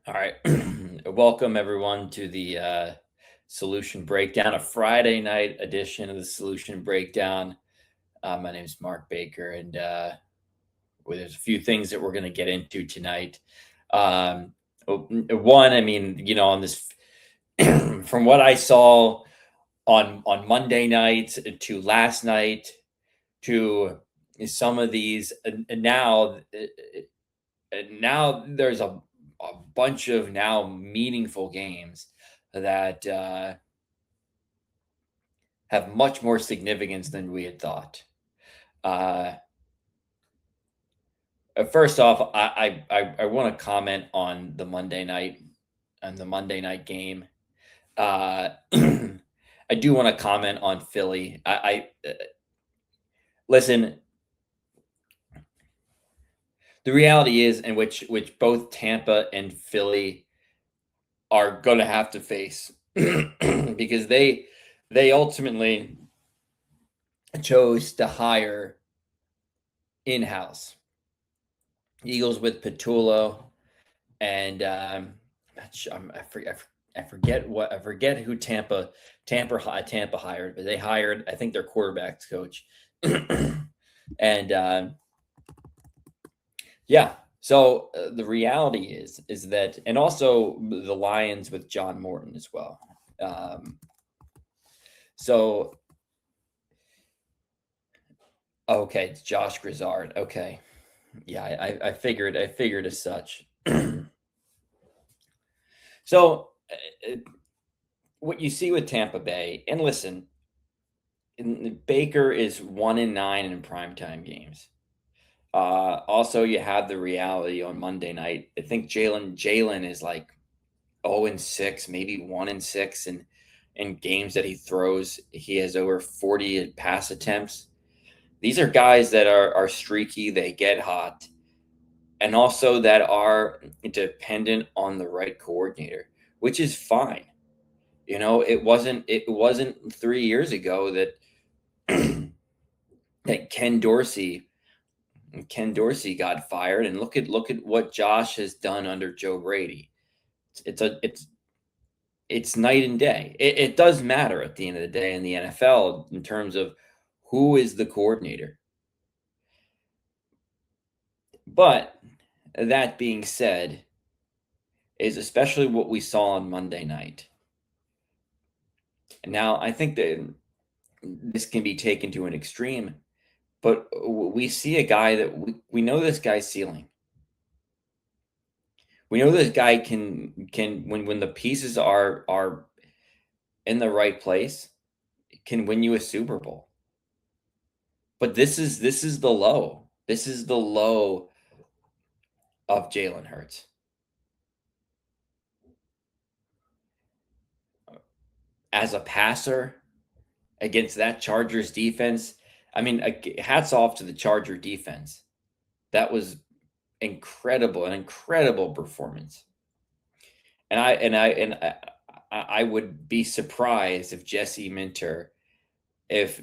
All right. Welcome everyone to the Solution Breakdown, a Friday night edition of the Solution Breakdown. My name is Mark Baker, and there's a few things that we're going to get into tonight. One, I mean, on this, from what I saw on Monday night to last night to some of these, now there's a bunch of now meaningful games that have much more significance than we had thought. Uh, First off, I want to comment on the Monday night game. I do want to comment on Philly. Listen. The reality is, in which both Tampa and Philly are going to have to face because they ultimately chose to hire in-house. Eagles with Patullo, and I forget who Tampa hired, but they hired, I think, their quarterbacks coach, and yeah. So the reality is that, and also the Lions with John Morton as well. So okay, it's Josh Grizzard. Okay, yeah, I figured as such. So what you see with Tampa Bay, and listen, Baker is 1-9 in primetime games. Also, you have the reality on Monday night. I think Jalen is like 0-6, maybe 1-6 in games that he throws. He has over 40 pass attempts. These are guys that are streaky. They get hot, and also that are dependent on the right coordinator, which is fine. It wasn't 3 years ago that that Ken Dorsey got fired, and look at what Josh has done under Joe Brady. It's night and day. It does matter at the end of the day in the NFL in terms of who is the coordinator. But that being said, is especially what we saw on Monday night. And now I think that this can be taken to an extreme, but we see a guy that we know this guy's ceiling. We know this guy can when the pieces are in the right place, can win you a Super Bowl. But this is the low. This is the low of Jalen Hurts. As a passer against that Chargers defense, I mean, hats off to the Charger defense. That was incredible, an incredible performance. And I would be surprised if Jesse Minter, if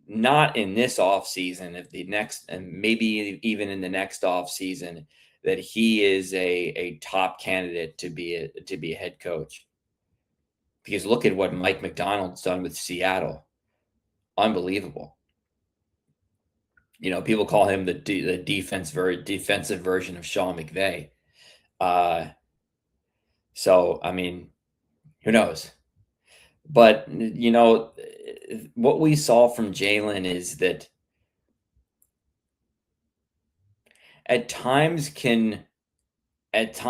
not in this off season, if the next, and maybe even in the next off season, that he is a top candidate to be a head coach. Because look at what Mike McDonald's done with Seattle. Unbelievable. People call him the defensive version of Sean McVay. So I mean, who knows? But what we saw from Jalen is that at times can has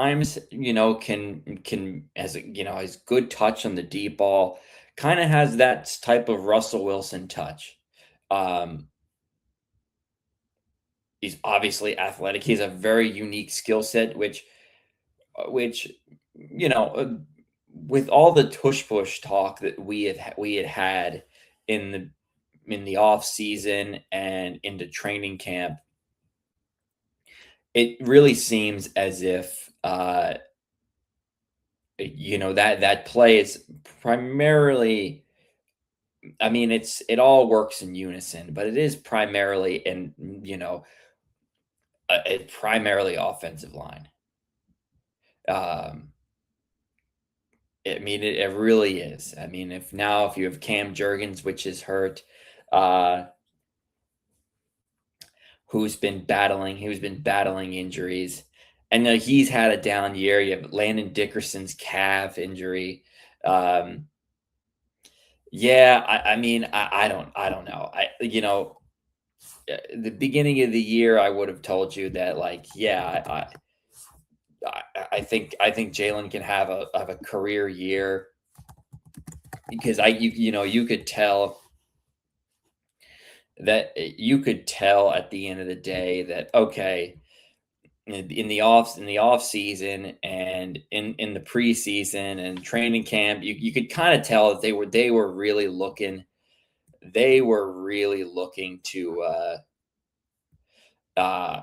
good touch on the deep ball, kind of has that type of Russell Wilson touch. Um, he's obviously athletic. He has a very unique skill set, which you know, uh, with all the tush push talk that we had in the off season and into training camp, it really seems as if that play is primarily. I mean, it all works in unison, but it is primarily in a primarily offensive line. I mean, it really is. I mean, if you have Cam Jurgens, which is hurt, who's been battling injuries, and he's had a down year. You have Landon Dickerson's calf injury. Um, yeah, I mean, I don't know. The beginning of the year, I would have told you that, like, yeah, I think Jalen can have a career year because you could tell at the end of the day that, okay, in the off season and in the preseason and training camp, you could kind of tell that they were really looking to uh,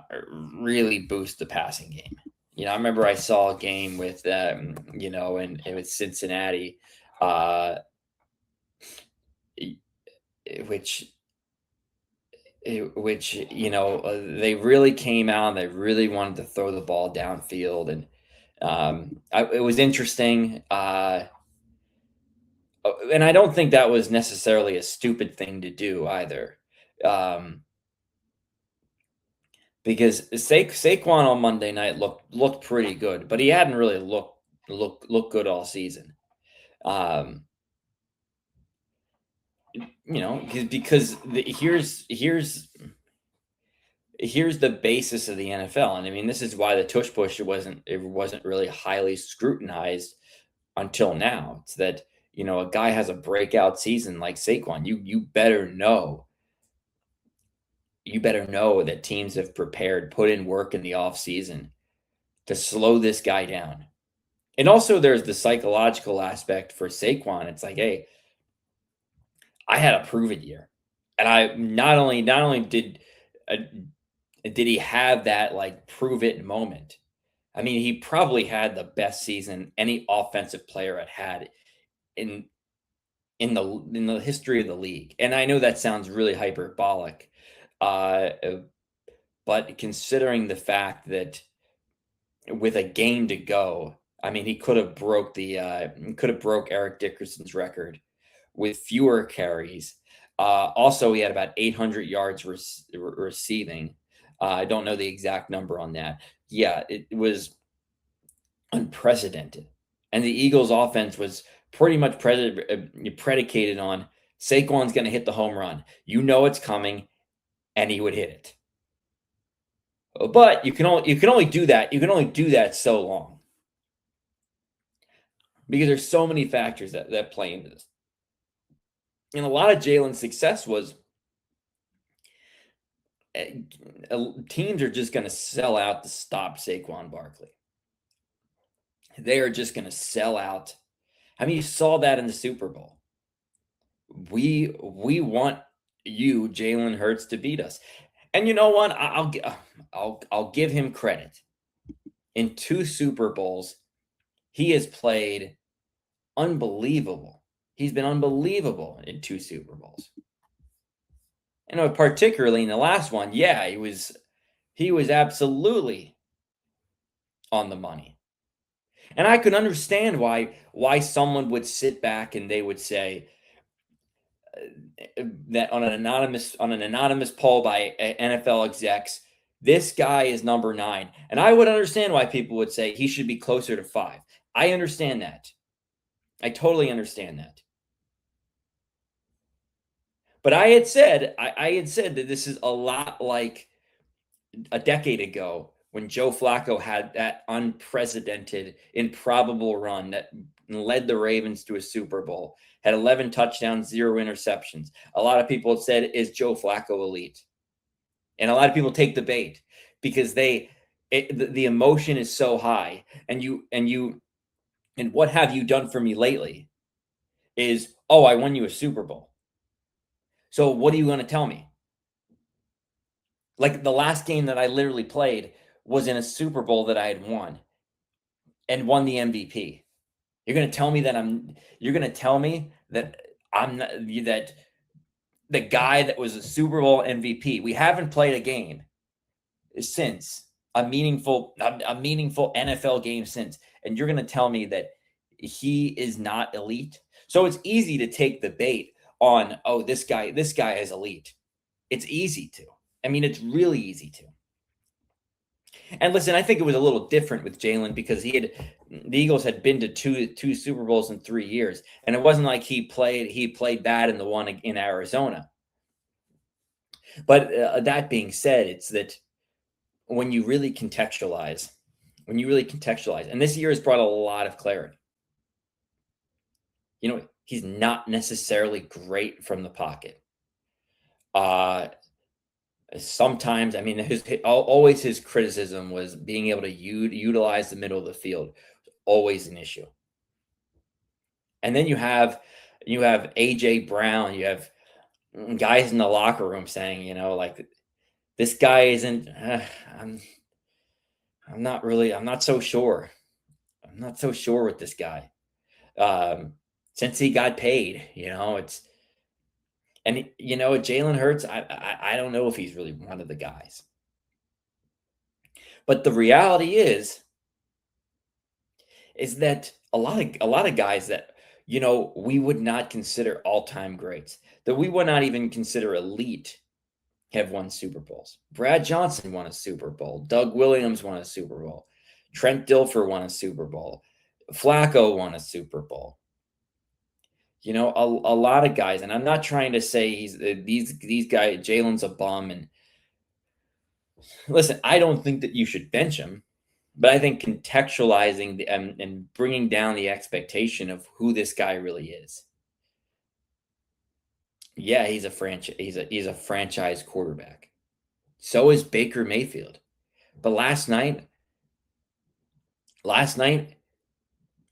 really boost the passing game. I remember I saw a game with and it was Cincinnati, uh, which they really came out and they really wanted to throw the ball downfield, and it was interesting. And I don't think that was necessarily a stupid thing to do either. Um, because Saquon on Monday night looked pretty good, but he hadn't really looked good all season. Um, because here's the basis of the NFL, and I mean this is why the tush push it wasn't really highly scrutinized until now. It's that a guy has a breakout season like Saquon, you better know that teams have prepared, put in work in the off season to slow this guy down. And also there's the psychological aspect for Saquon. It's like, hey, I had a prove it year. And I not only did he have that like prove it moment. I mean, he probably had the best season any offensive player had in in the history of the league. And I know that sounds really hyperbolic, uh, but considering the fact that with a game to go, I mean, he could have broke Eric Dickerson's record with fewer carries. Also, he had about 800 yards receiving. I don't know the exact number on that. Yeah, it was unprecedented. And the Eagles' offense was pretty much predicated on Saquon's going to hit the home run. You know it's coming, and he would hit it. But you can only do that. You can only do that so long because there's so many factors that play into this. And a lot of Jalen's success was teams are just going to sell out to stop Saquon Barkley. They are just going to sell out. I mean, you saw that in the Super Bowl. We want you, Jalen Hurts, to beat us. And you know what? I'll give him credit. In 2 Super Bowls, he has played unbelievable. He's been unbelievable in 2 Super Bowls. And particularly in the last one, yeah, he was absolutely on the money. And I could understand why someone would sit back and they would say that on an anonymous poll by NFL execs, this guy is number 9. And I would understand why people would say he should be closer to 5. I understand that. I totally understand that. But I had said that this is a lot like a decade ago when Joe Flacco had that unprecedented, improbable run that led the Ravens to a Super Bowl, had 11 touchdowns, 0 interceptions. A lot of people said, is Joe Flacco elite? And a lot of people take the bait because the emotion is so high. And what have you done for me lately is, oh, I won you a Super Bowl. So what are you going to tell me? Like the last game that I literally played was in a Super Bowl that I had won and won the MVP. You're going to tell me that I'm not, that the guy that was a Super Bowl MVP. We haven't played a game since a meaningful NFL game since, and you're going to tell me that he is not elite. So it's easy to take the bait on, oh, this guy is elite. It's easy to. I mean, it's really easy to. And listen, I think it was a little different with Jalen because the Eagles had been to two Super Bowls in 3 years, and it wasn't like he played bad in the one in Arizona. But that being said, it's that when you really contextualize, and this year has brought a lot of clarity. He's not necessarily great from the pocket. Sometimes, I mean, always his criticism was being able to utilize the middle of the field, always an issue. And then you have AJ Brown, you have guys in the locker room saying, like this guy isn't. I'm not so sure. I'm not so sure with this guy. Since he got paid, Jalen Hurts. I don't know if he's really one of the guys. But the reality is that a lot of guys that we would not consider all-time greats, that we would not even consider elite, have won Super Bowls. Brad Johnson won a Super Bowl. Doug Williams won a Super Bowl. Trent Dilfer won a Super Bowl. Flacco won a Super Bowl. A lot of guys, and I'm not trying to say these guys, Jalen's a bum. And listen, I don't think that you should bench him. But I think contextualizing and bringing down the expectation of who this guy really is. Yeah, he's a franchise quarterback. So is Baker Mayfield. But last night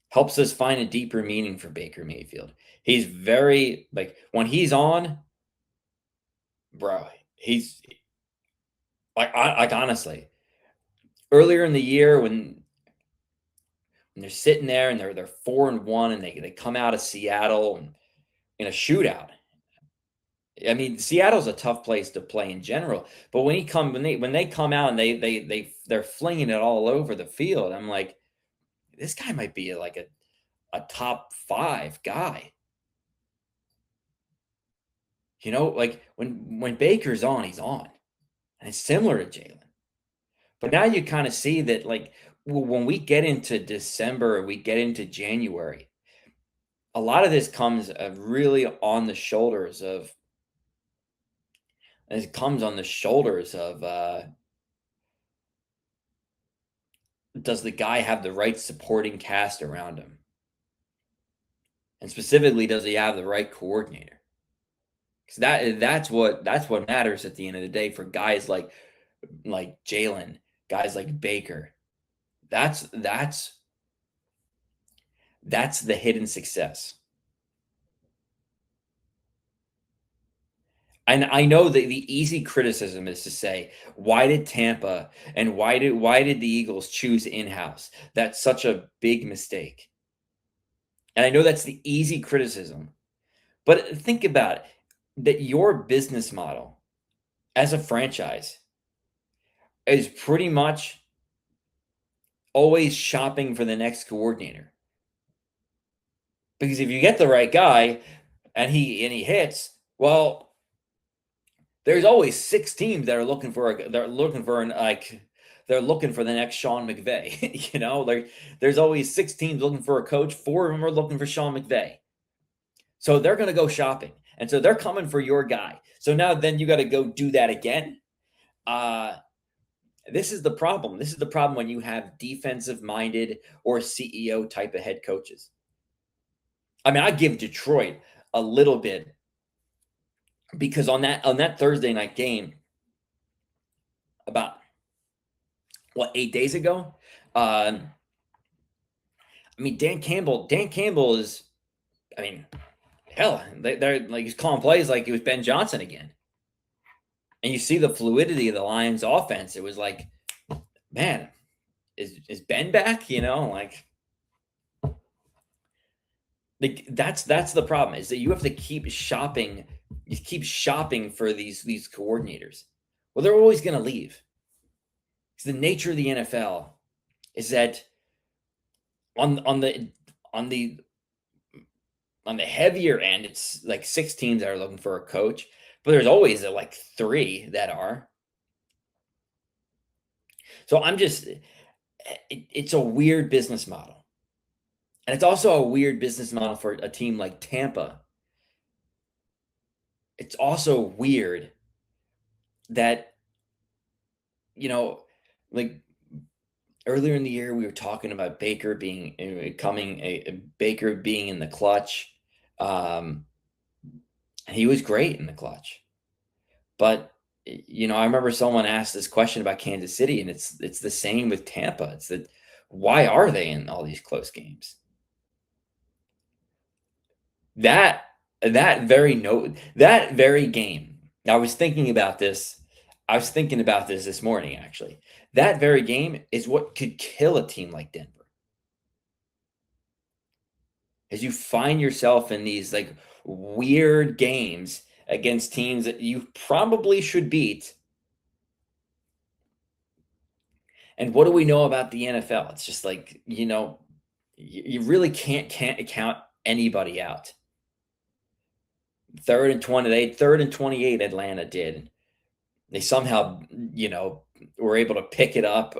helps us find a deeper meaning for Baker Mayfield. He's very, like, when he's on, bro, he's like honestly, earlier in the year when they're sitting there and they're 4-1 and they come out of Seattle in a shootout. I mean, Seattle's a tough place to play in general, but when they come out and they're flinging it all over the field, I'm like, this guy might be like a top 5 guy. Like when Baker's on, he's on, and it's similar to Jalen. But now you kind of see that, like, when we get into December, we get into January, a lot of this comes really on the shoulders of. And it comes on the shoulders of, does the guy have the right supporting cast around him? And specifically, does he have the right coordinator? Because that's what matters at the end of the day for guys like Jalen, guys like Baker. That's the hidden success. And I know that the easy criticism is to say, why did Tampa and why did the Eagles choose in-house? That's such a big mistake. And I know that's the easy criticism. But think about it, that your business model as a franchise is pretty much always shopping for the next coordinator. Because if you get the right guy and he hits, well, there's always 6 teams that are looking for they're looking for the next Sean McVay. There's always 6 teams looking for a coach. 4 of them are looking for Sean McVay. So they're going to go shopping. And so they're coming for your guy. So now then you got to go do that again. This is the problem. This is the problem when you have defensive-minded or CEO type of head coaches. I mean, I give Detroit a little bit because on that Thursday night game, about 8 days ago, I mean, Dan Campbell is, I mean, hell, they're like, he's calling plays like it was Ben Johnson again. And you see the fluidity of the Lions offense. It was like, man, is Ben back? That's the problem, is that you have to keep shopping. You keep shopping for these coordinators. Well, they're always going to leave. It's the nature of the NFL is that on on the heavier end, it's like 6 teams that are looking for a coach, but there's always like 3 that are. So I'm just it's a weird business model. And it's also a weird business model for a team like Tampa. It's also weird that, you know, like earlier in the year, we were talking about Baker being coming a Baker being in the clutch. Um, he was great in the clutch, but I remember someone asked this question about Kansas City, and it's the same with Tampa. It's that why are they in all these close games? That that very game. I was thinking about this. I was thinking about this morning actually. That very game is what could kill a team like Denver. As you find yourself in these like weird games against teams that you probably should beat. And what do we know about the NFL? It's just like, you really can't count anybody out. Third and 28 Atlanta did. They somehow, were able to pick it up.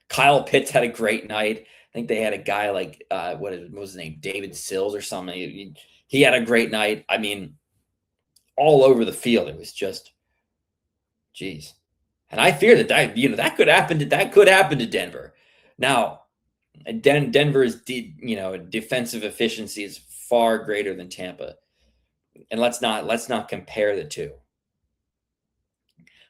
Kyle Pitts had a great night. I think they had a guy like what was his name? David Sills or something. He had a great night. I mean, all over the field. It was just, geez. And I fear that could happen to Denver. Now, Denver's defensive efficiency is far greater than Tampa, and let's not compare the two.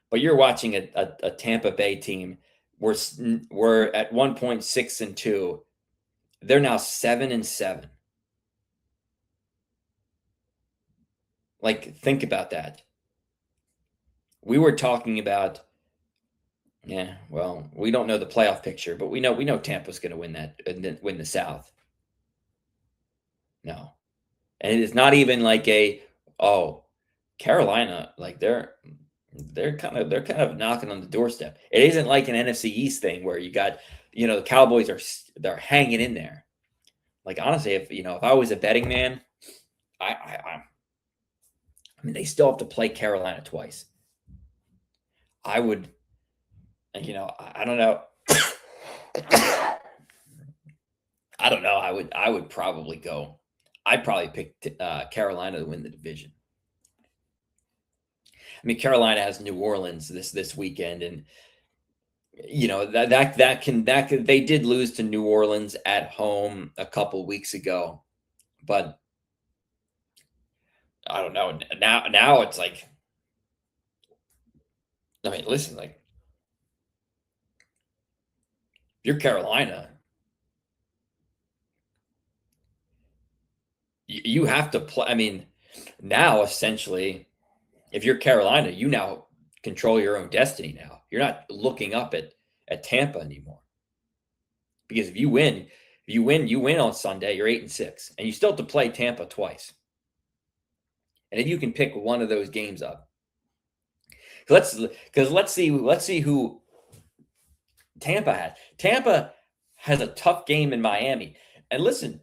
But you're watching a Tampa Bay team. We're at 1.6-2. They're now 7-7. Like, think about that. We were talking about, yeah, well, we don't know the playoff picture, but we know Tampa's going to win the South. No, and it is not even like Carolina, like they're kind of knocking on the doorstep. It isn't like an NFC East thing where you got, the Cowboys they're hanging in there. Like, honestly, if I was a betting man, I mean, they still have to play Carolina twice. I would, I don't know. I don't know. I would probably go. I'd probably pick Carolina to win the division. I mean, Carolina has New Orleans this weekend, and that they did lose to New Orleans at home a couple weeks ago, but I don't know. Now it's like, I mean, listen, like, if you're Carolina, you have to play. I mean, now essentially, if you're Carolina, you now control your own destiny. Now you're not looking up at Tampa anymore, because if you win on Sunday. You're 8-6, and you still have to play Tampa twice. And if you can pick one of those games up, let's see who Tampa has. Tampa has a tough game in Miami, and listen,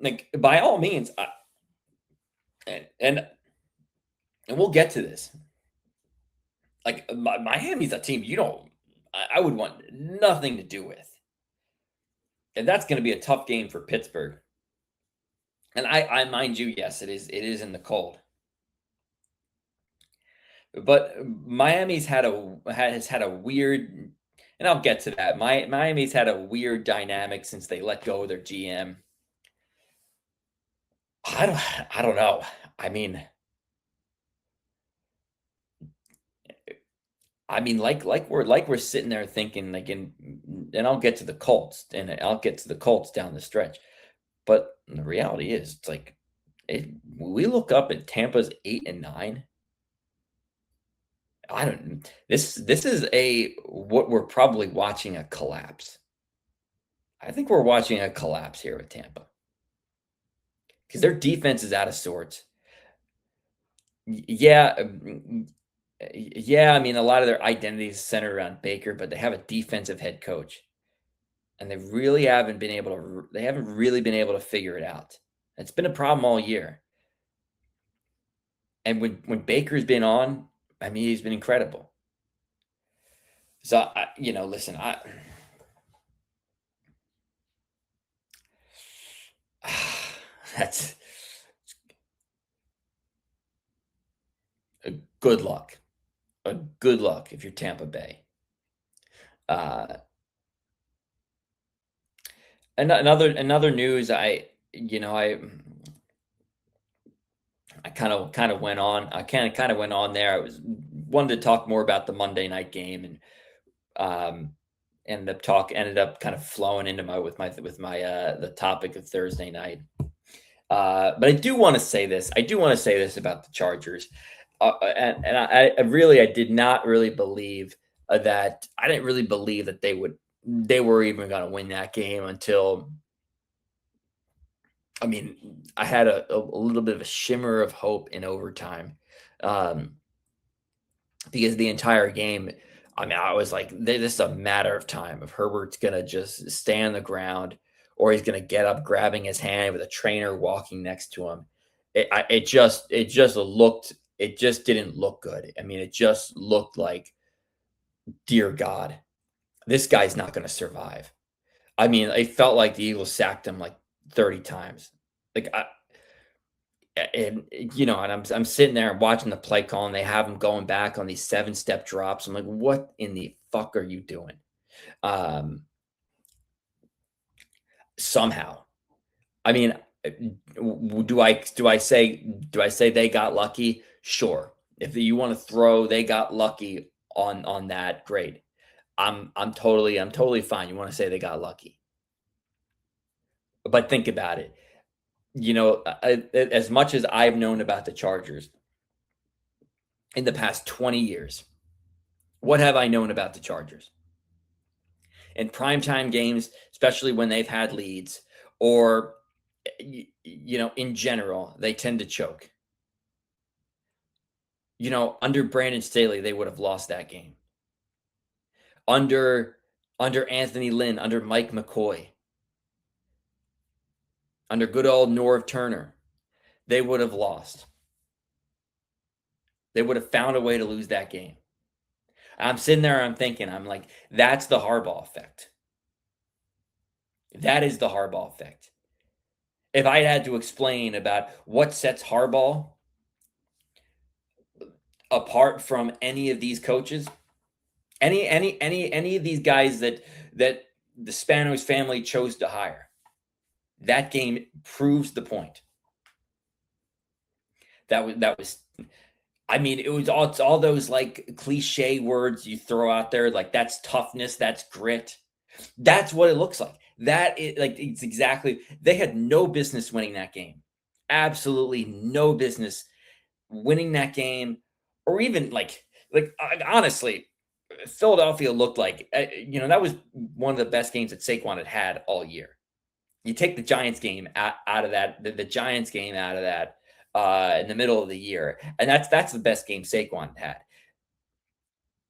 like, by all means, and we'll get to this. Like, Miami's a team I would want nothing to do with, and that's going to be a tough game for Pittsburgh. And I mind you, yes, it is in the cold. But Miami's has had a weird, and I'll get to that. Miami's had a weird dynamic since they let go of their GM. I don't know. I mean, like we're sitting there thinking, like, and I'll get to the Colts, and I'll get to the Colts down the stretch. But the reality is, it's like, we look up at Tampa's 8-9. I don't. This is what we're probably watching a collapse. I think we're watching a collapse here with Tampa, because their defense is out of sorts. Yeah, yeah. I mean, a lot of their identity is centered around Baker, but they have a defensive head coach. and they haven't really been able to figure it out. It's been a problem all year. And when Baker's been on, I mean, he's been incredible. So listen, that's a good luck. A good luck if you're Tampa Bay. Uh, another news, I kind of went on. I kind of went on there. I was wanted to talk more about the Monday night game, and um, ended up kind of flowing into my the topic of Thursday night. But I do want to say this. I do want to say this about the Chargers, and I really I did not really believe that I didn't really believe that they were even going to win that game until I mean, I had a little bit of a shimmer of hope in overtime, um, because the entire game, I mean, I was like, this is a matter of time if Herbert's gonna just stay on the ground or he's gonna get up, grabbing his hand with a trainer walking next to him. It just didn't look good. I mean, it just looked like, dear God, this guy's not gonna survive. I mean, it felt like the Eagles sacked him like 30 times. Like and and I'm sitting there and watching the play call, and they have him going back on these 7-step drops. I'm like, what in the fuck are you doing? Um, somehow, I mean, do I say they got lucky? Sure. If you want to throw, they got lucky on that. Great. I'm totally fine. You want to say they got lucky, but think about it. As much as I've known about the Chargers in the past 20 years, what have I known about the Chargers? In primetime games, especially when they've had leads, or in general, they tend to choke. Under Brandon Staley, they would have lost that game. Under Anthony Lynn, under Mike McCoy, under good old Norv Turner, they would have lost. They would have found a way to lose that game. I'm sitting there, I'm thinking, I'm like, that's the Harbaugh effect. That is the Harbaugh effect. If I had to explain about what sets Harbaugh apart from any of these coaches, any of these guys that the Spanos family chose to hire, that game proves the point. That was I mean, it's all those like cliche words you throw out there, like that's toughness, that's grit. That's what it looks like. That is like it's exactly they had no business winning that game. Absolutely no business winning that game, or even honestly, Philadelphia looked like that was one of the best games that Saquon had all year. You take the Giants game out of that, the Giants game out of that in the middle of the year, and that's the best game Saquon had.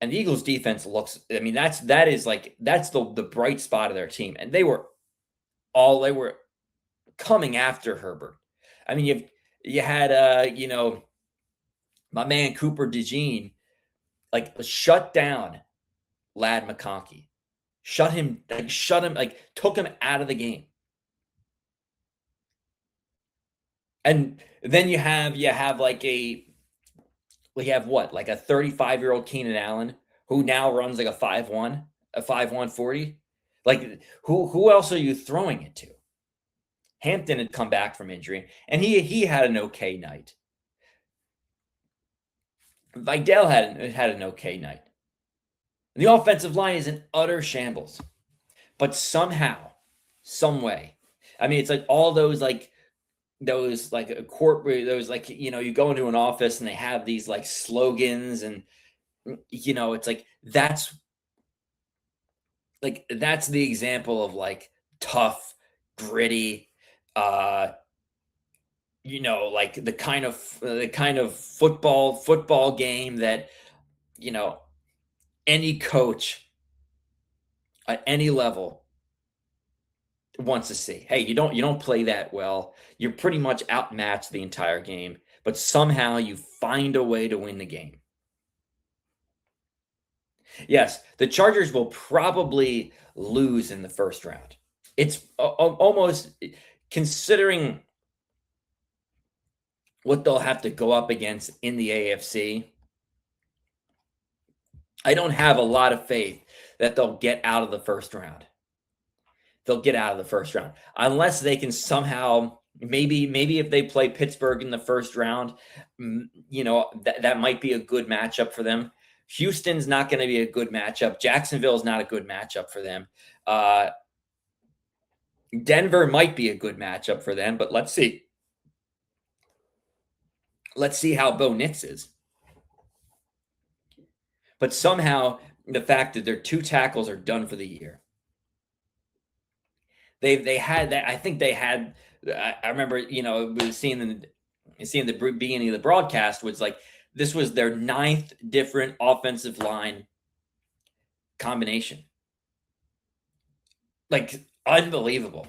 And the Eagles defense looks. I mean, that's the bright spot of their team, and they were coming after Herbert. I mean, you had my man Cooper DeJean like shut down Lad McConkey, took him out of the game. And then you have we have what, like a 35-year-old Keenan Allen who now runs like a 5'1", a 5'1" 40. Like who else are you throwing it to? Hampton had come back from injury, and he had an okay night. Vidal had an okay night. And the offensive line is in utter shambles. But somehow, some way, I mean, it's like all those corporate, those you go into an office and they have these like slogans, and it's that's the example of like tough, gritty, like the kind of football game that any coach at any level wants to see. Hey, you don't play that well. You're pretty much outmatched the entire game, but somehow you find a way to win the game. Yes, the Chargers will probably lose in the first round. It's almost considering what they'll have to go up against in the AFC. I don't have a lot of faith that they'll get out of the first round. They'll get out of the first round unless they can somehow maybe if they play Pittsburgh in the first round, that might be a good matchup for them. Houston's not going to be a good matchup. Jacksonville's not a good matchup for them. Uh, Denver might be a good matchup for them, but let's see. Let's see how Bo Nix is. But somehow the fact that their two tackles are done for the year. They had that. I think they had. I remember, seeing the beginning of the broadcast was like this was their ninth different offensive line combination. Like unbelievable,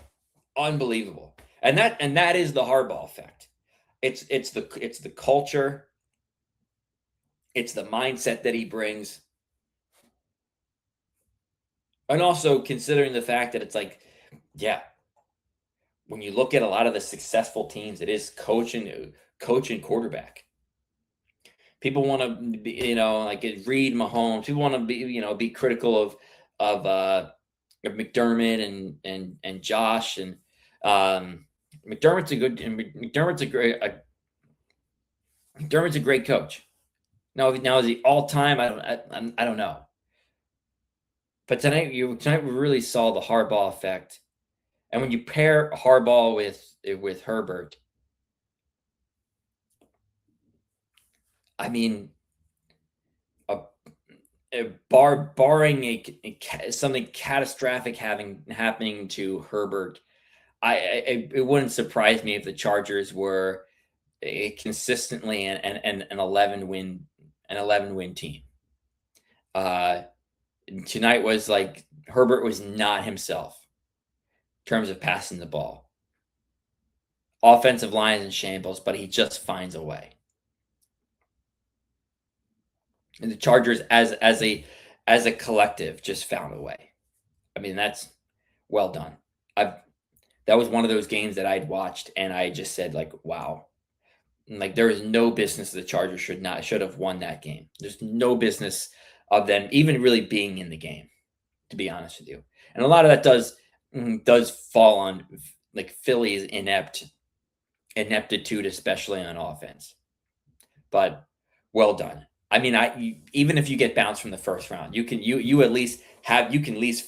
unbelievable, and that is the Harbaugh effect. It's the culture, it's the mindset that he brings, and also considering the fact that it's like, yeah, when you look at a lot of the successful teams, it is coach and quarterback. People want to be, like Reed Mahomes. People want to be critical of McDermott and Josh and McDermott's a great coach. Now is he all time? I don't know. But tonight we really saw the Harbaugh effect, and when you pair Harbaugh with Herbert, I mean, a, barring something catastrophic happening to Herbert, it wouldn't surprise me if the Chargers were consistently an 11 win team. Tonight was like Herbert was not himself in terms of passing the ball. Offensive line is in shambles, but he just finds a way. And the Chargers as a collective just found a way. I mean, that's well done. That was one of those games that I'd watched and I just said like, wow. Like there is no business the Chargers should have won that game. There's no business of them even really being in the game, to be honest with you. And a lot of that does fall on like Philly's ineptitude, especially on offense. But well done. I mean, even if you get bounced from the first round, you can at least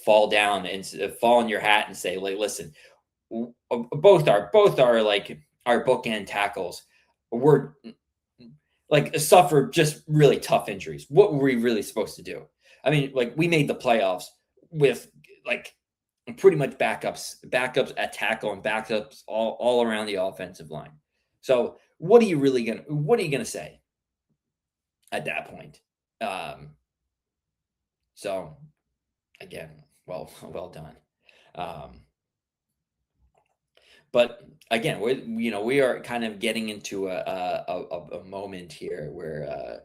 fall down and fall on your hat and say, like, listen, both are like our bookend tackles were like suffered just really tough injuries. What were we really supposed to do? I mean, like we made the playoffs with like pretty much backups at tackle and backups all around the offensive line. So what are you gonna say at that point? So again, well done. But again, we are kind of getting into a moment here where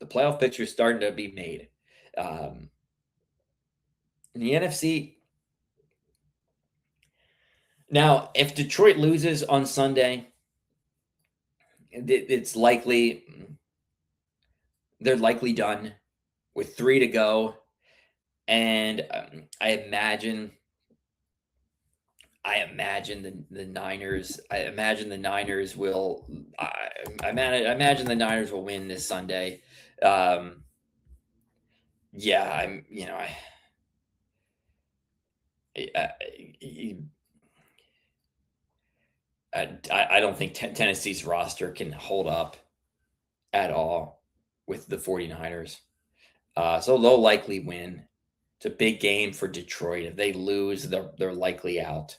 the playoff picture is starting to be made. In the NFC, now if Detroit loses on Sunday, it's likely they're likely done with 3 to go, and I imagine the Niners. I imagine the Niners will. I imagine the Niners will win this Sunday. Yeah, I don't think Tennessee's roster can hold up at all with the 49ers. So they'll likely win. It's a big game for Detroit. If they lose, they're likely out.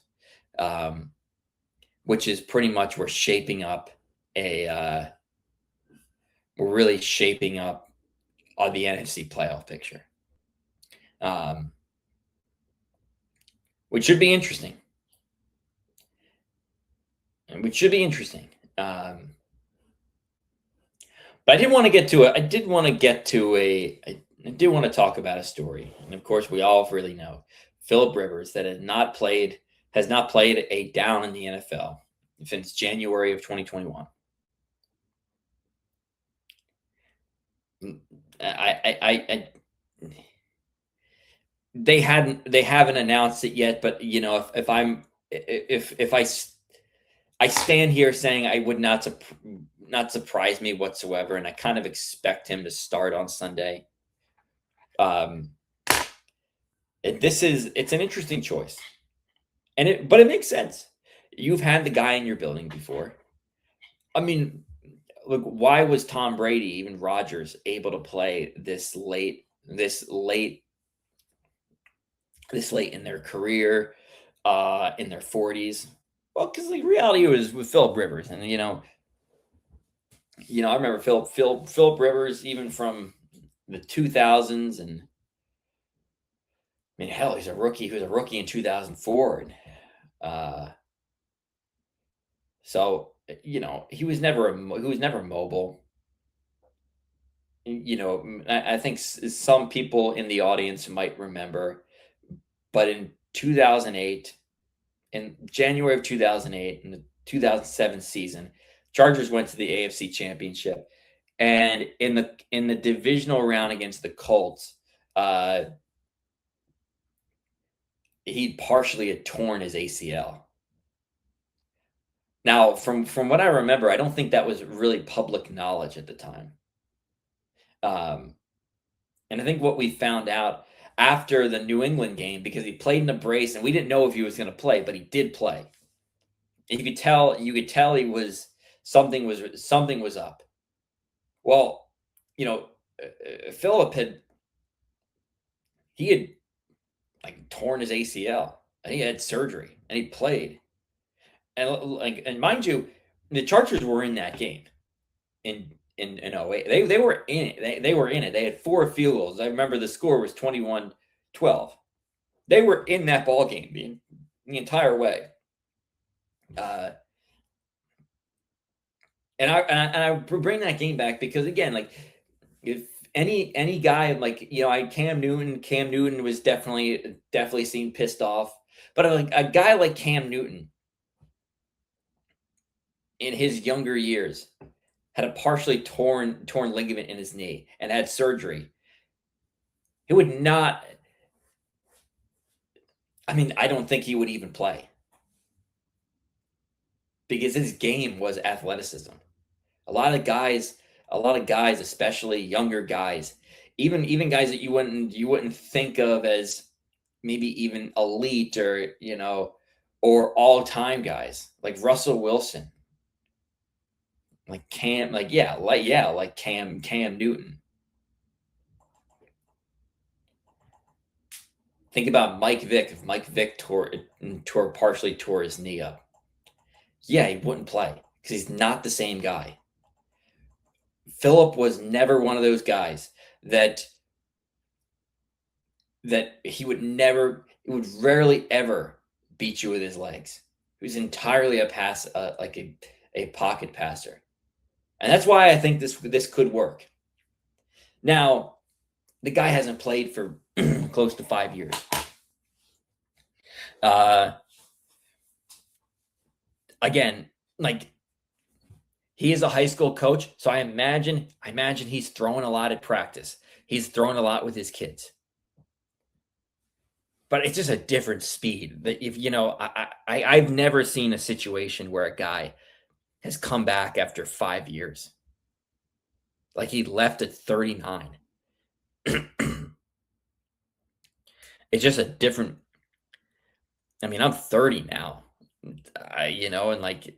Which is pretty much we're really shaping up the NFC playoff picture. which should be interesting. Which should be interesting. But I did want to get to I did want to get to I did want to talk about a story, and of course, we all really know Philip Rivers that has not played a down in the NFL since January of 2021. I they haven't announced it yet, but you know, if I stand here saying I would not surprise me whatsoever, and I kind of expect him to start on Sunday. Um, it's an interesting choice, but it makes sense. You've had the guy in your building before. I mean, look, why was Tom Brady, even Rodgers, able to play this late in their career, in their 40s? Well, because the reality was with Philip Rivers, and I remember Philip Rivers even from the 2000s, and I mean, hell, he's a rookie. He was a rookie in 2004, and so he was never mobile. I think some people in the audience might remember, but in 2008, in January of 2008, in the 2007 season, Chargers went to the AFC Championship, and in the divisional round against the Colts, he partially had torn his ACL. Now, from what I remember, I don't think that was really public knowledge at the time. And I think what we found out after the New England game, because he played in a brace, and we didn't know if he was going to play, but he did play. And you could tell he was something was up. Well, Philip had like torn his ACL, and he had surgery, and he played. And mind you, the Chargers were in that game in 08. They were in it. They were in it. They had 4 field goals. I remember the score was 21-12. They were in that ball game the entire way. And I bring that game back because, again, like, if any guy like Cam Newton was definitely seemed pissed off, but a guy like Cam Newton in his younger years had a partially torn ligament in his knee and had surgery. He would not. I mean, I don't think he would even play because his game was athleticism. A lot of guys, especially younger guys, even guys that you wouldn't think of as maybe even elite or all time guys like Russell Wilson, like Cam Newton. Think about Mike Vick. If Mike Vick partially tore his knee up, yeah, he wouldn't play because he's not the same guy. Philip was never one of those guys that he would rarely ever beat you with his legs. He was entirely a pocket passer. And that's why I think this could work. Now, the guy hasn't played for close to 5 years. Again, like, he is a high school coach, so I imagine he's throwing a lot at practice. He's throwing a lot with his kids. But it's just a different speed. That if I've never seen a situation where a guy has come back after 5 years. Like, he left at 39. It's just a different. I mean, I'm 30 now. And like,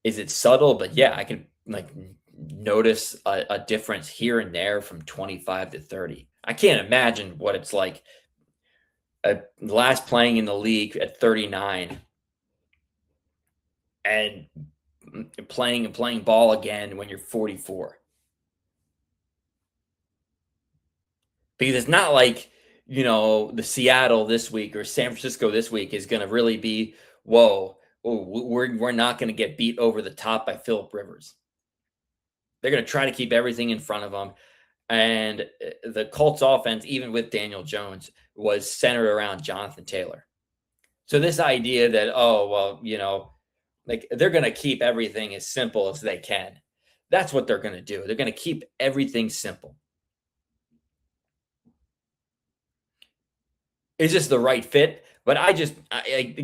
is it subtle? But yeah, I can like notice a difference here and there from 25 to 30. I can't imagine what it's like last playing in the league at 39 and playing ball again when you're 44. Because it's not like the Seattle this week or San Francisco this week is going to really be, whoa, we're not going to get beat over the top by Philip Rivers. They're going to try to keep everything in front of them. And the Colts offense, even with Daniel Jones, was centered around Jonathan Taylor. So this idea that, oh, well, like they're going to keep everything as simple as they can. That's what they're going to do. They're going to keep everything simple. Is this the right fit? But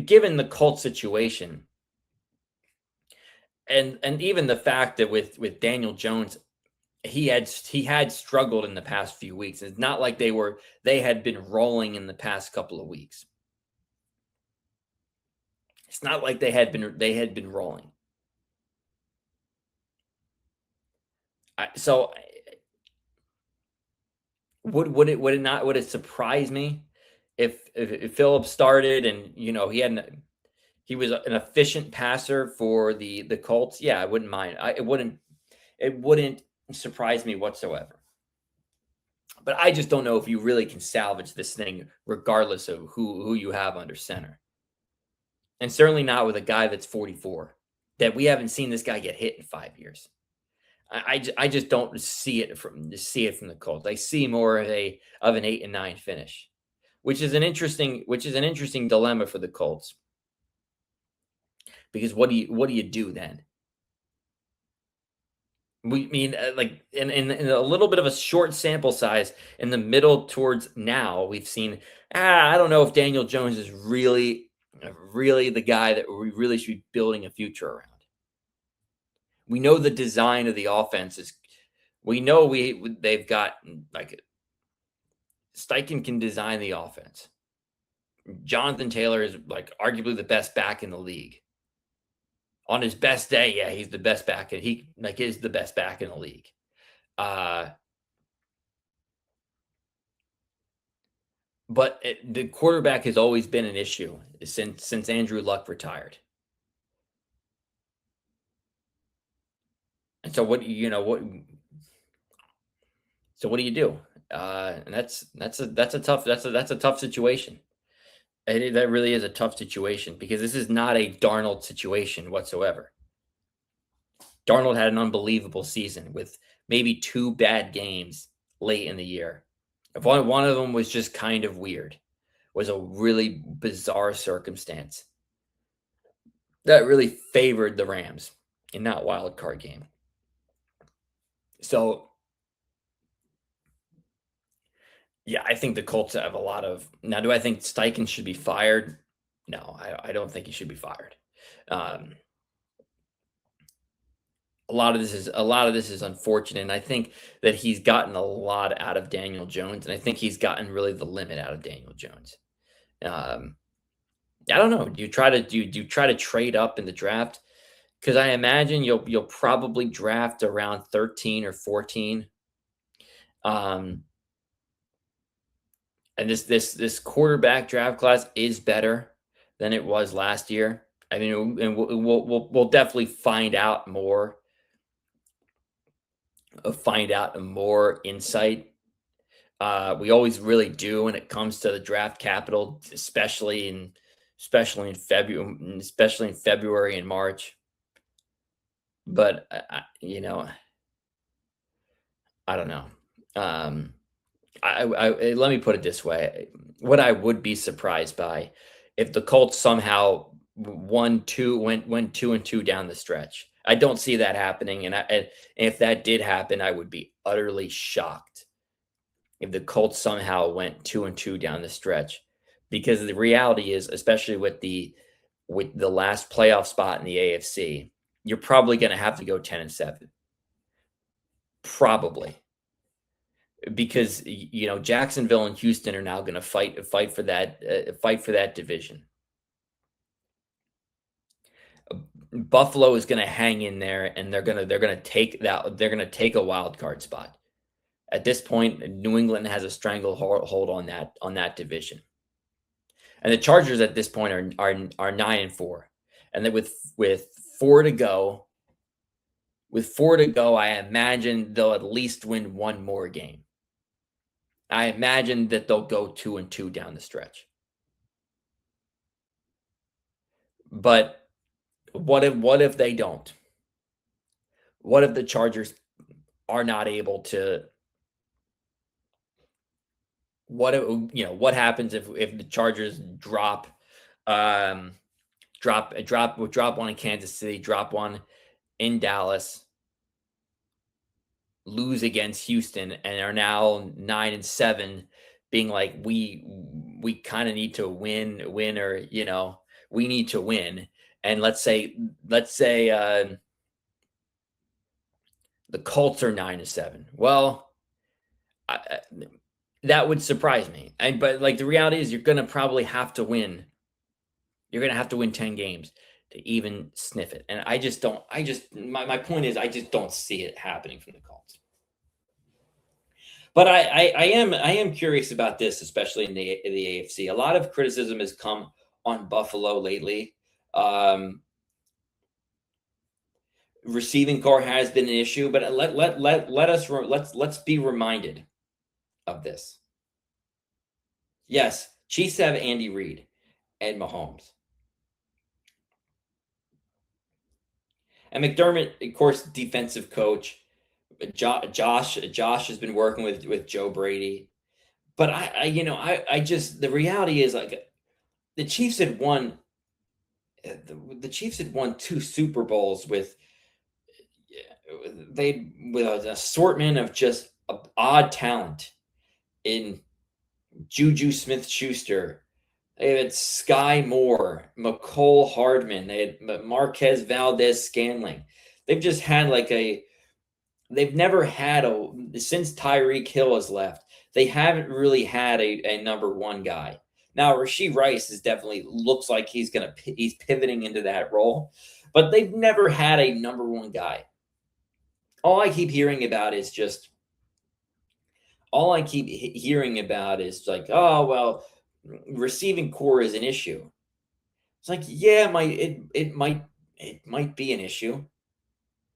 given the Colts situation, and even the fact that with Daniel Jones, he had struggled in the past few weeks. It's not like they had been rolling in the past couple of weeks. It's not like they had been rolling. So would it surprise me if Phillips started and he was an efficient passer for the Colts? Yeah, I wouldn't mind. It wouldn't surprise me whatsoever. But I just don't know if you really can salvage this thing regardless of who you have under center. And certainly not with a guy that's 44. That we haven't seen this guy get hit in 5 years. I just don't see it from the Colts. I see more of an 8-9 finish, which is an interesting dilemma for the Colts. Because what do you do then? We mean like in a little bit of a short sample size in the middle towards now, we've seen I don't know if Daniel Jones is really the guy that we really should be building a future around. We know the design of the offense is. We know they've got like Steichen can design the offense. Jonathan Taylor is like arguably the best back in the league. On his best day, yeah, he's the best back. He is the best back in the league. But the quarterback has always been an issue since Andrew Luck retired. And so what So what do you do? And that's a tough situation. That really is a tough situation because this is not a Darnold situation whatsoever. Darnold had an unbelievable season with maybe 2 bad games late in the year. If one of them was just kind of weird, was a really bizarre circumstance that really favored the Rams in that wild card game. So, yeah, I think the Colts have a lot of. Now, do I think Steichen should be fired? No, I don't think he should be fired. Um, a lot of this is unfortunate, and I think that he's gotten a lot out of Daniel Jones, and I think he's gotten really the limit out of Daniel Jones. Um, I don't know. Do you try to trade up in the draft? Because I imagine you'll probably draft around 13 or 14. Um, and this quarterback draft class is better than it was last year. I mean, and we'll definitely find out more insight. We always really do when it comes to the draft capital, especially in February and March. But I don't know. Let me put it this way: what I would be surprised by if the Colts somehow went 2-2 down the stretch. I don't see that happening, and if that did happen, I would be utterly shocked if the Colts somehow went 2-2 down the stretch, because the reality is, especially with the last playoff spot in the AFC, you're probably going to have to go 10-7, probably, because Jacksonville and Houston are now going to fight for that division. Buffalo is going to hang in there, and they're going to take a wild card spot. At this point, New England has a stranglehold on that division, and the Chargers at this point are 9-4, and then with 4 to go, I imagine they'll at least win one more game. I imagine that they'll go 2-2 down the stretch. But what if they don't? What if the Chargers are not able to what if, what happens if the Chargers um drop one in Kansas City, drop one in Dallas, lose against Houston, and are now 9-7, being like we kind of need to win, or we need to win. And let's say the Colts are 9-7. Well, I, that would surprise me. And but like the reality is, you're gonna probably have to win. You're gonna have to win 10 games to even sniff it. And I just don't. My point is, I just don't see it happening from the Colts. But I am curious about this, especially in the AFC. A lot of criticism has come on Buffalo lately. Um, Receiving core has been an issue, but let's be reminded of this. Yes, Chiefs have Andy Reid and Mahomes. And McDermott, of course, defensive coach. Josh has been working with Joe Brady. But I just the reality is, like, the Chiefs had won the Chiefs had won two Super Bowls with an assortment of just odd talent in Juju Smith-Schuster. They had Sky Moore, McCole Hardman. They had Marquez Valdez-Scantling. They've just had they've never had since Tyreek Hill has left, they haven't really had a number one guy. Now, Rashee Rice is definitely looks like he's pivoting into that role, but they've never had a number one guy. All I keep hearing about is just all I keep hearing about is like, oh well, receiving core is an issue. It's like, yeah, it might be an issue,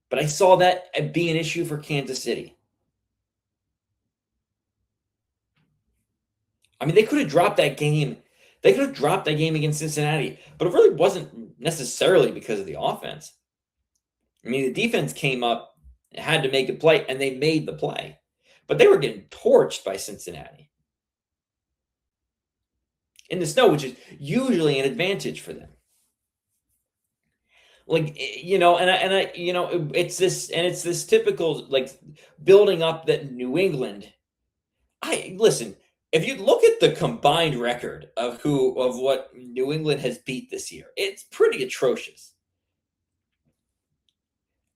but I saw that be an issue for Kansas City. I mean, they could have dropped that game. They could have dropped that game against Cincinnati, but it really wasn't necessarily because of the offense. I mean, the defense came up, had to make a play, and they made the play. But they were getting torched by Cincinnati in the snow, which is usually an advantage for them. Like, it's this typical, like, building up that New England. I listen. If you look at the combined record of what New England has beat this year, it's pretty atrocious.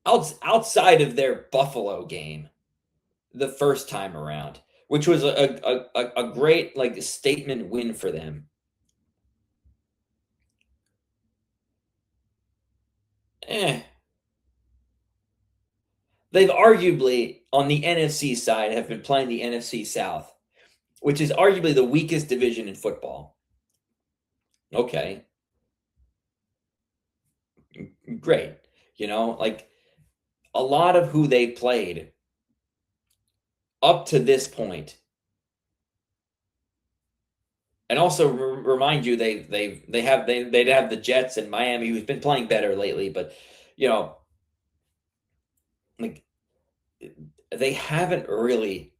Outside of their Buffalo game, the first time around, which was a great, like, statement win for them. Eh, they've arguably on the NFC side have been playing the NFC South, which is arguably the weakest division in football. Okay, great. Like, a lot of who they played up to this point, and also remind you they'd have the Jets and Miami, who's been playing better lately, but you know, like, they haven't really,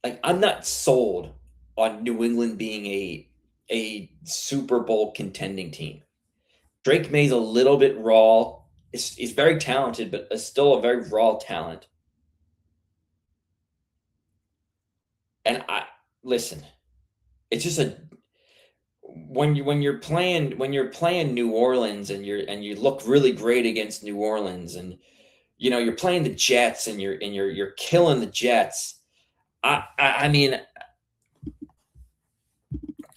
like, I'm not sold on New England being a Super Bowl contending team. Drake May's a little bit raw. He's very talented, but is still a very raw talent. And I listen, it's just a when you're playing New Orleans, and you look really great against New Orleans, and you're playing the Jets, and you're killing the Jets. I mean,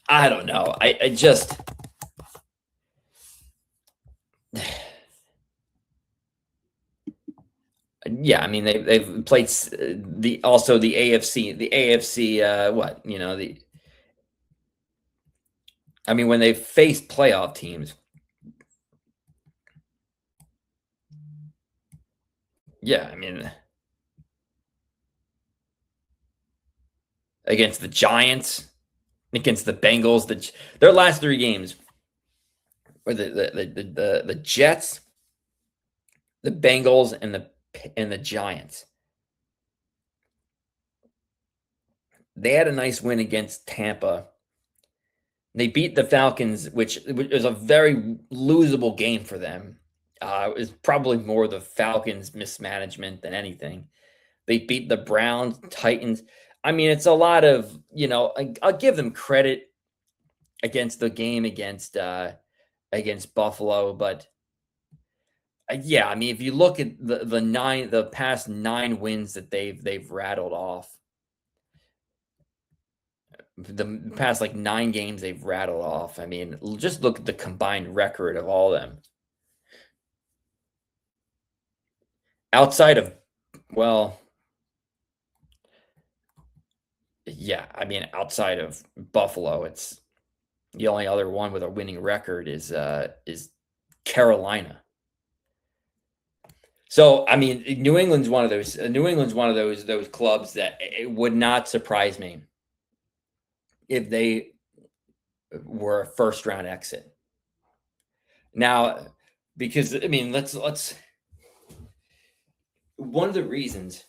I don't know. I just yeah. I mean, they've played the AFC. What the I mean, when they've faced playoff teams, yeah. I mean, against the Giants, against the Bengals. Their last 3 games were the Jets, the Bengals, and the Giants. They had a nice win against Tampa. They beat the Falcons, which was a very losable game for them. It was probably more the Falcons' mismanagement than anything. They beat the Browns, Titans. I mean, it's a lot of, I'll give them credit against the game against Buffalo, but yeah, I mean, if you look at the past 9 wins that they've rattled off, the past like 9 games they've rattled off. I mean, just look at the combined record of all of them. Outside of, well, yeah, I mean, outside of Buffalo, it's the only other one with a winning record is Carolina. So, I mean, New England's one of those clubs that it would not surprise me if they were a first round exit. Now, because I mean, let's one of the reasons,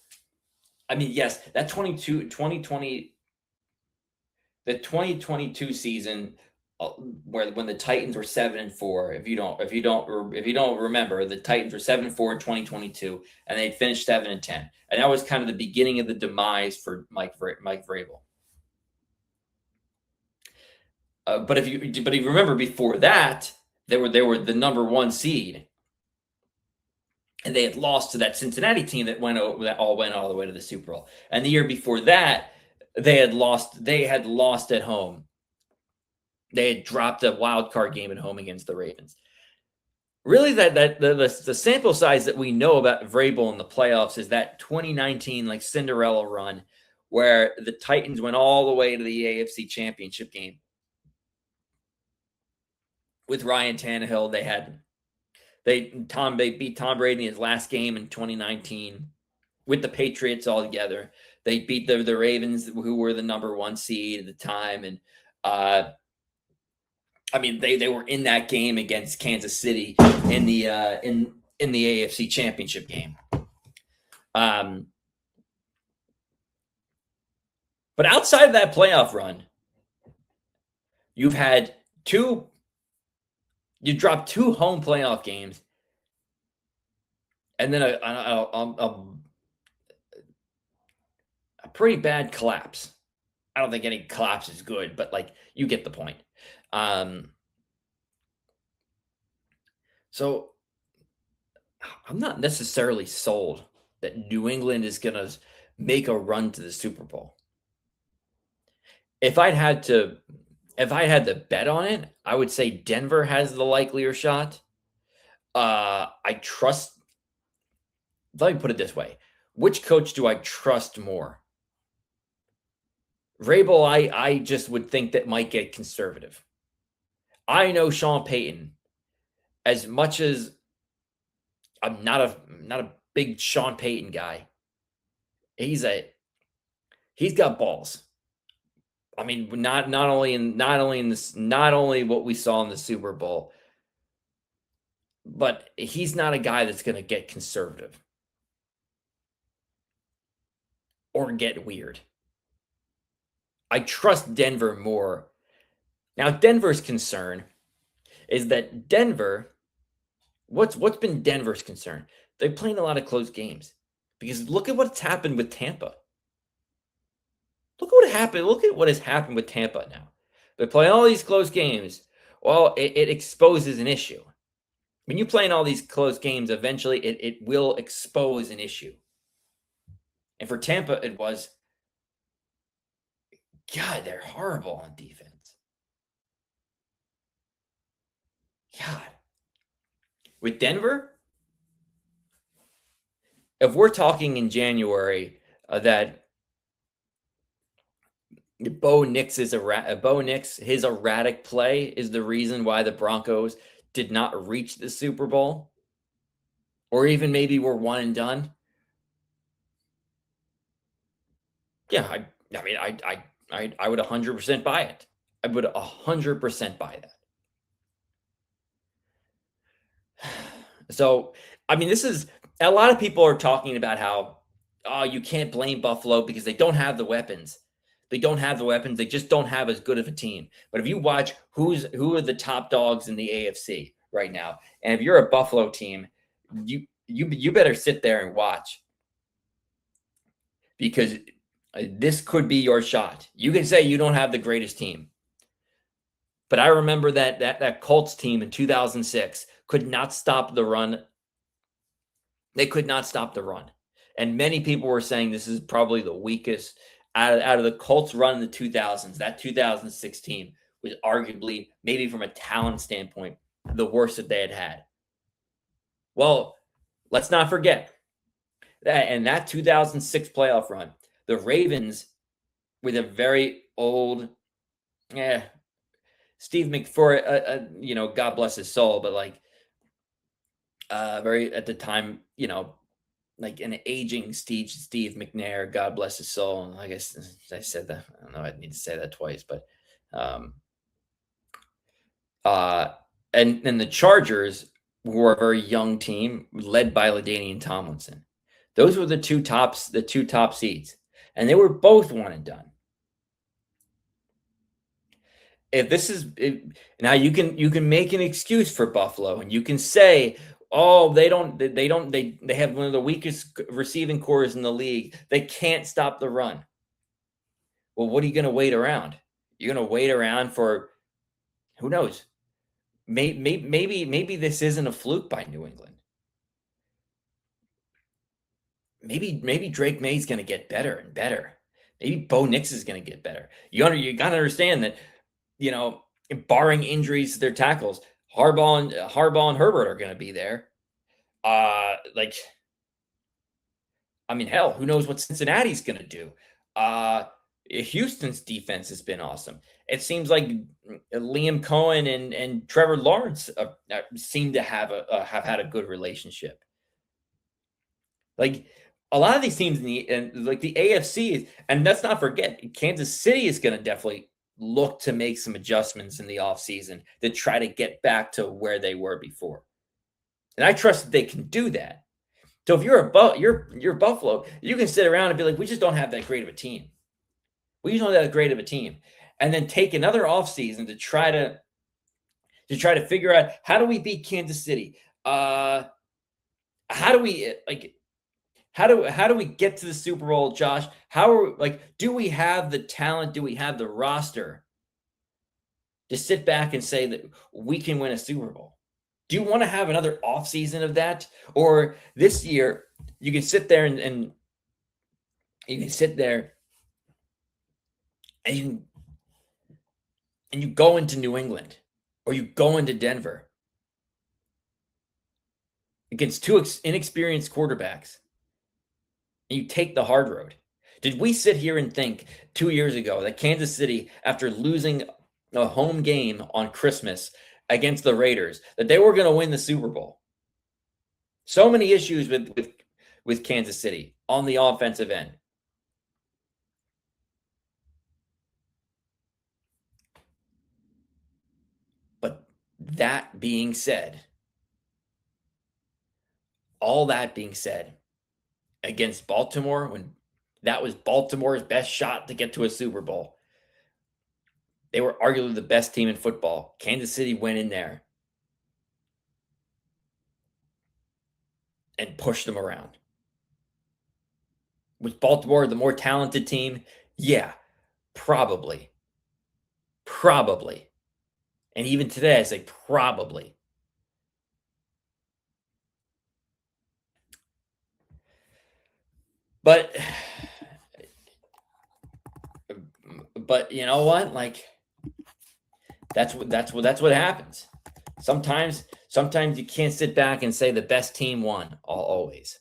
I mean, yes, that 2022 season, where when the Titans were 7-4. If you don't remember, the Titans were 7-4 in 2022, and they finished 7-10, and that was kind of the beginning of the demise for Mike Vrabel. But if you remember, before that, they were the number 1 seed, and they had lost to that Cincinnati team that went all the way to the Super Bowl. And the year before that, they had lost at home. They had dropped a wild card game at home against the Ravens. Really, the sample size that we know about Vrabel in the playoffs is that 2019 like Cinderella run where the Titans went all the way to the AFC Championship game with Ryan Tannehill. They beat Tom Brady in his last game in 2019 with the Patriots all together. They beat the Ravens, who were the number 1 seed at the time, and I mean, they were in that game against Kansas City in the AFC Championship game. But outside of that playoff run, you dropped 2 home playoff games, and then a pretty bad collapse. I don't think any collapse is good, but like you get the point. So I'm not necessarily sold that New England is going to make a run to the Super Bowl. If I had to bet on it, I would say Denver has the likelier shot. Let me put it this way. Which coach do I trust more? Vrabel, I just would think that might get conservative. I know Sean Payton, as much as I'm not a big Sean Payton guy. He's got balls. I mean, not only what we saw in the Super Bowl, but he's not a guy that's going to get conservative or get weird. I trust Denver more. Now, Denver's concern is that what's been Denver's concern? They're playing a lot of close games because look at what's happened with Tampa. Look at what has happened with Tampa now. They're playing all these close games. Well, it exposes an issue. When you play in all these close games, eventually it will expose an issue. And for Tampa, it was, God, they're horrible on defense. God. With Denver, if we're talking in January that Bo Nix, his erratic play is the reason why the Broncos did not reach the Super Bowl, or even maybe were one and done. Yeah, I mean, I would 100% buy it. I would 100% buy that. So, I mean, this is a lot of people are talking about how, oh, you can't blame Buffalo because they don't have the weapons. They don't have the weapons. They just don't have as good of a team. But if you watch who are the top dogs in the AFC right now, and if you're a Buffalo team, you better sit there and watch because this could be your shot. You can say you don't have the greatest team, but I remember that Colts team in 2006 could not stop the run. They could not stop the run. And many people were saying this is probably the weakest out of the Colts run in the 2000s. That 2016 was arguably, maybe from a talent standpoint, the worst that they had had. Well, let's not forget that in that 2006 playoff run, the Ravens with a very old, Steve McFord, God bless his soul, but like very at the time, like an aging Steve McNair, God bless his soul. And I guess I said that. I don't know. I need to say that twice, but um, uh, and the Chargers were a very young team led by LaDainian Tomlinson. Those were the two top seeds, and they were both one and done. If this is now, you can make an excuse for Buffalo, and you can say, oh, they have one of the weakest receiving cores in the league. They can't stop the run. Well, what are you going to wait around? You're going to wait around for who knows? Maybe this isn't a fluke by New England. Maybe Drake May's going to get better and better. Maybe Bo Nix is going to get better. You got to understand that, barring injuries to their tackles, Harbaugh and Herbert are going to be there. Like, I mean, hell, who knows what Cincinnati's going to do? Houston's defense has been awesome. It seems like Liam Cohen and Trevor Lawrence seem to have had a good relationship. Like a lot of these teams like the AFC, and let's not forget, Kansas City is going to definitely look to make some adjustments in the offseason to try to get back to where they were before. And I trust that they can do that. So if you're Buffalo, you can sit around and be like, we just don't have that great of a team. We just don't have that great of a team. And then take another offseason to try to figure out, how do we beat Kansas City? How do we how do we get to the Super Bowl, Josh? Do we have the talent? Do we have the roster to sit back and say that we can win a Super Bowl? Do you want to have another offseason of that? Or this year, you can sit there and you can sit there and you go into New England or you go into Denver against two inexperienced quarterbacks and you take the hard road. Did we sit here and think 2 years ago that Kansas City, after losing a home game on Christmas against the Raiders, that they were going to win the Super Bowl? So many issues with Kansas City on the offensive end. But that being said, all that being said, against Baltimore, when that was Baltimore's best shot to get to a Super Bowl, they were arguably the best team in football. Kansas City went in there and pushed them around. Was Baltimore the more talented team? Yeah, probably. Probably. And even today, I say probably. But you know what? Like, that's what happens. Sometimes you can't sit back and say the best team won always.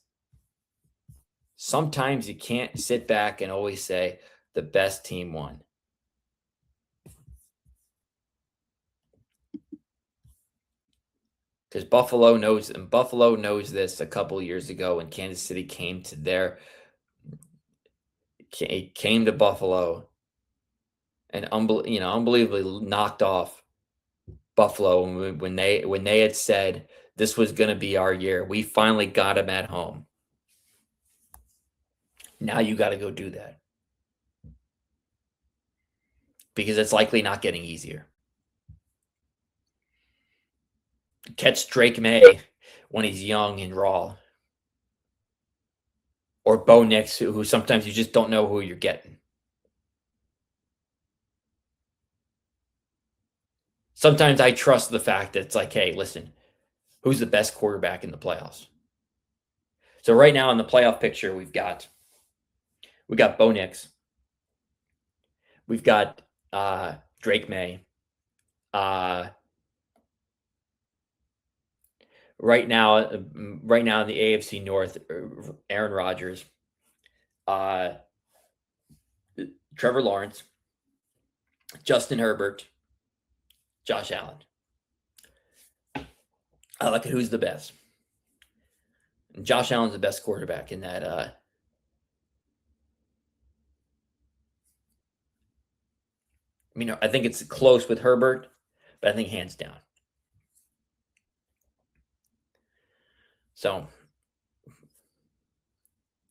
Sometimes you can't sit back and always say the best team won. Because Buffalo knows this a couple years ago when Kansas City came to came to Buffalo and unbelievably knocked off Buffalo when they had said this was going to be our year. We finally got him at home. Now you got to go do that because it's likely not getting easier. Catch Drake May when he's young and raw, or Bo Nix, who sometimes you just don't know who you're getting. Sometimes I trust the fact that it's like, hey, listen, who's the best quarterback in the playoffs? So right now in the playoff picture, we've got Bo Nix, we've got Drake May. Right now in the AFC North, Aaron Rodgers, Trevor Lawrence, Justin Herbert, Josh Allen. I look at who's the best. Josh Allen's the best quarterback in that. I think it's close with Herbert, but I think hands down. So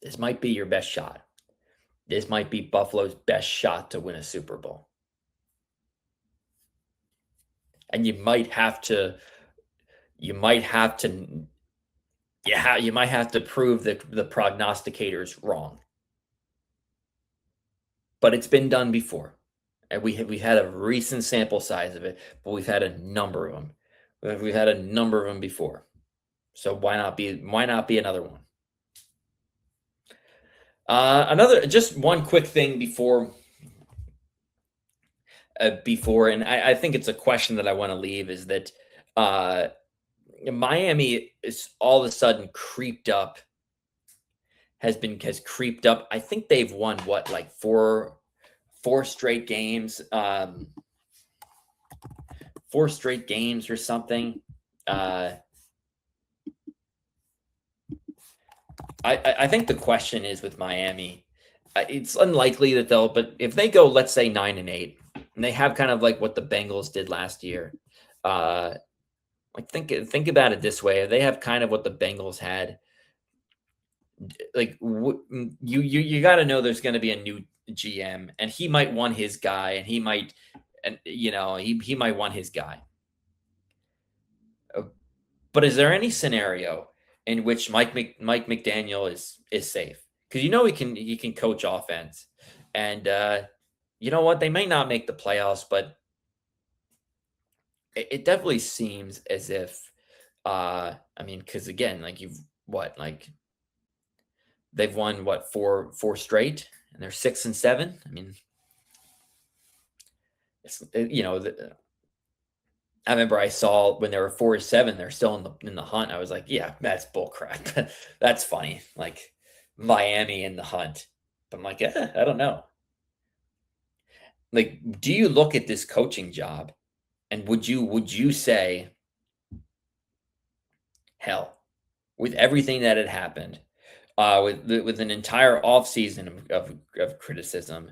this might be your best shot. This might be Buffalo's best shot to win a Super Bowl. And you might have to prove the prognosticators wrong. But it's been done before. And we had a recent sample size of it, but we've had a number of them. We've had a number of them before. So why not be another one? Just one quick thing before, and I think it's a question that I want to leave, is that Miami is all of a sudden creeped up. Has creeped up. I think they've won like four straight games, 4 straight games or something. I think the question is with Miami, it's unlikely that but if they go, let's say 9-8, and they have kind of like what the Bengals did last year, like think about it this way: if they have kind of what the Bengals had, like you got to know there's going to be a new GM, and he might want his guy, and he might want his guy. But is there any scenario in which Mike McDaniel is safe? Because he can coach offense, and you know what? They may not make the playoffs, but it definitely seems as if because again, like they've won 4 straight, and they're 6-7. I mean, it's, I remember I saw when they were 4-7, they're still in the hunt. I was like, yeah, that's bullcrap. That's funny. Like Miami in the hunt. But I'm like, I don't know. Like, do you look at this coaching job and would you say, hell, with everything that had happened, with an entire offseason of criticism,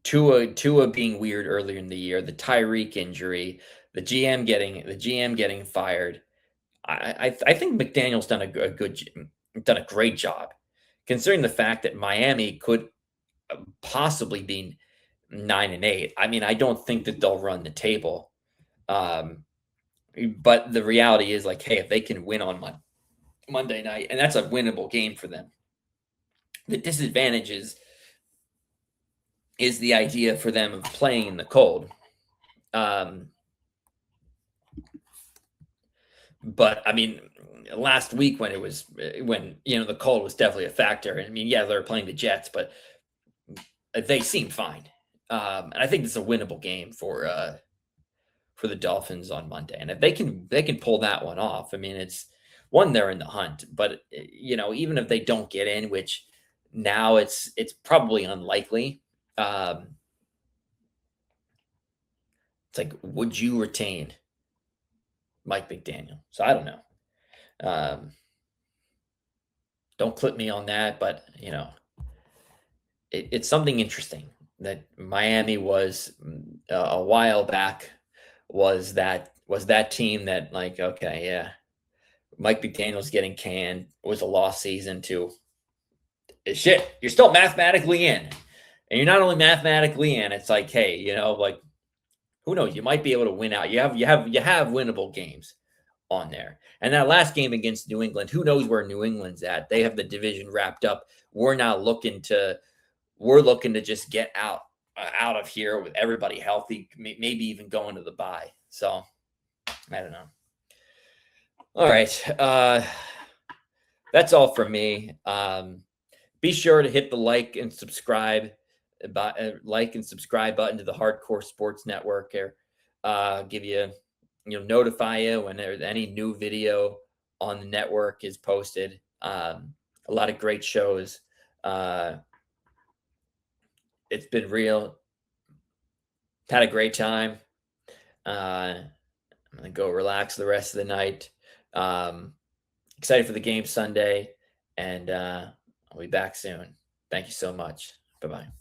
Tua being weird earlier in the year, the Tyreek injury, the GM getting fired. I think McDaniel's done a great job, considering the fact that Miami could possibly be 9-8. I mean, I don't think that they'll run the table, but the reality is, like, hey, if they can win on Monday night, and that's a winnable game for them. The disadvantage is the idea for them of playing in the cold. But I mean, last week when the cold was definitely a factor. I mean, yeah, they're playing the Jets, but they seem fine. And I think it's a winnable game for the Dolphins on Monday. And if they can pull that one off, I mean, it's one, they're in the hunt, but even if they don't get in, which now it's probably unlikely. It's like, would you retain Mike McDaniel? So I don't know. Don't clip me on that, but it's something interesting that Miami was a while back was that team that like okay yeah Mike McDaniel's getting canned was a lost season to shit. You're still mathematically in, and you're not only mathematically in. It's like hey like who knows? You might be able to win out. You have winnable games on there. And that last game against New England, who knows where New England's at? They have the division wrapped up. We're looking to just get out of here with everybody healthy, maybe even going to the bye. So I don't know. All right, that's all from me. Be sure to hit the like and subscribe button to the Hardcore Sports Network. Or give you, notify you when there's any new video on the network is posted. A lot of great shows. Uh, it's been real. Had a great time. I'm gonna go relax the rest of the night. Um, Excited for the game Sunday, and I'll be back soon. Thank you so much. Bye bye.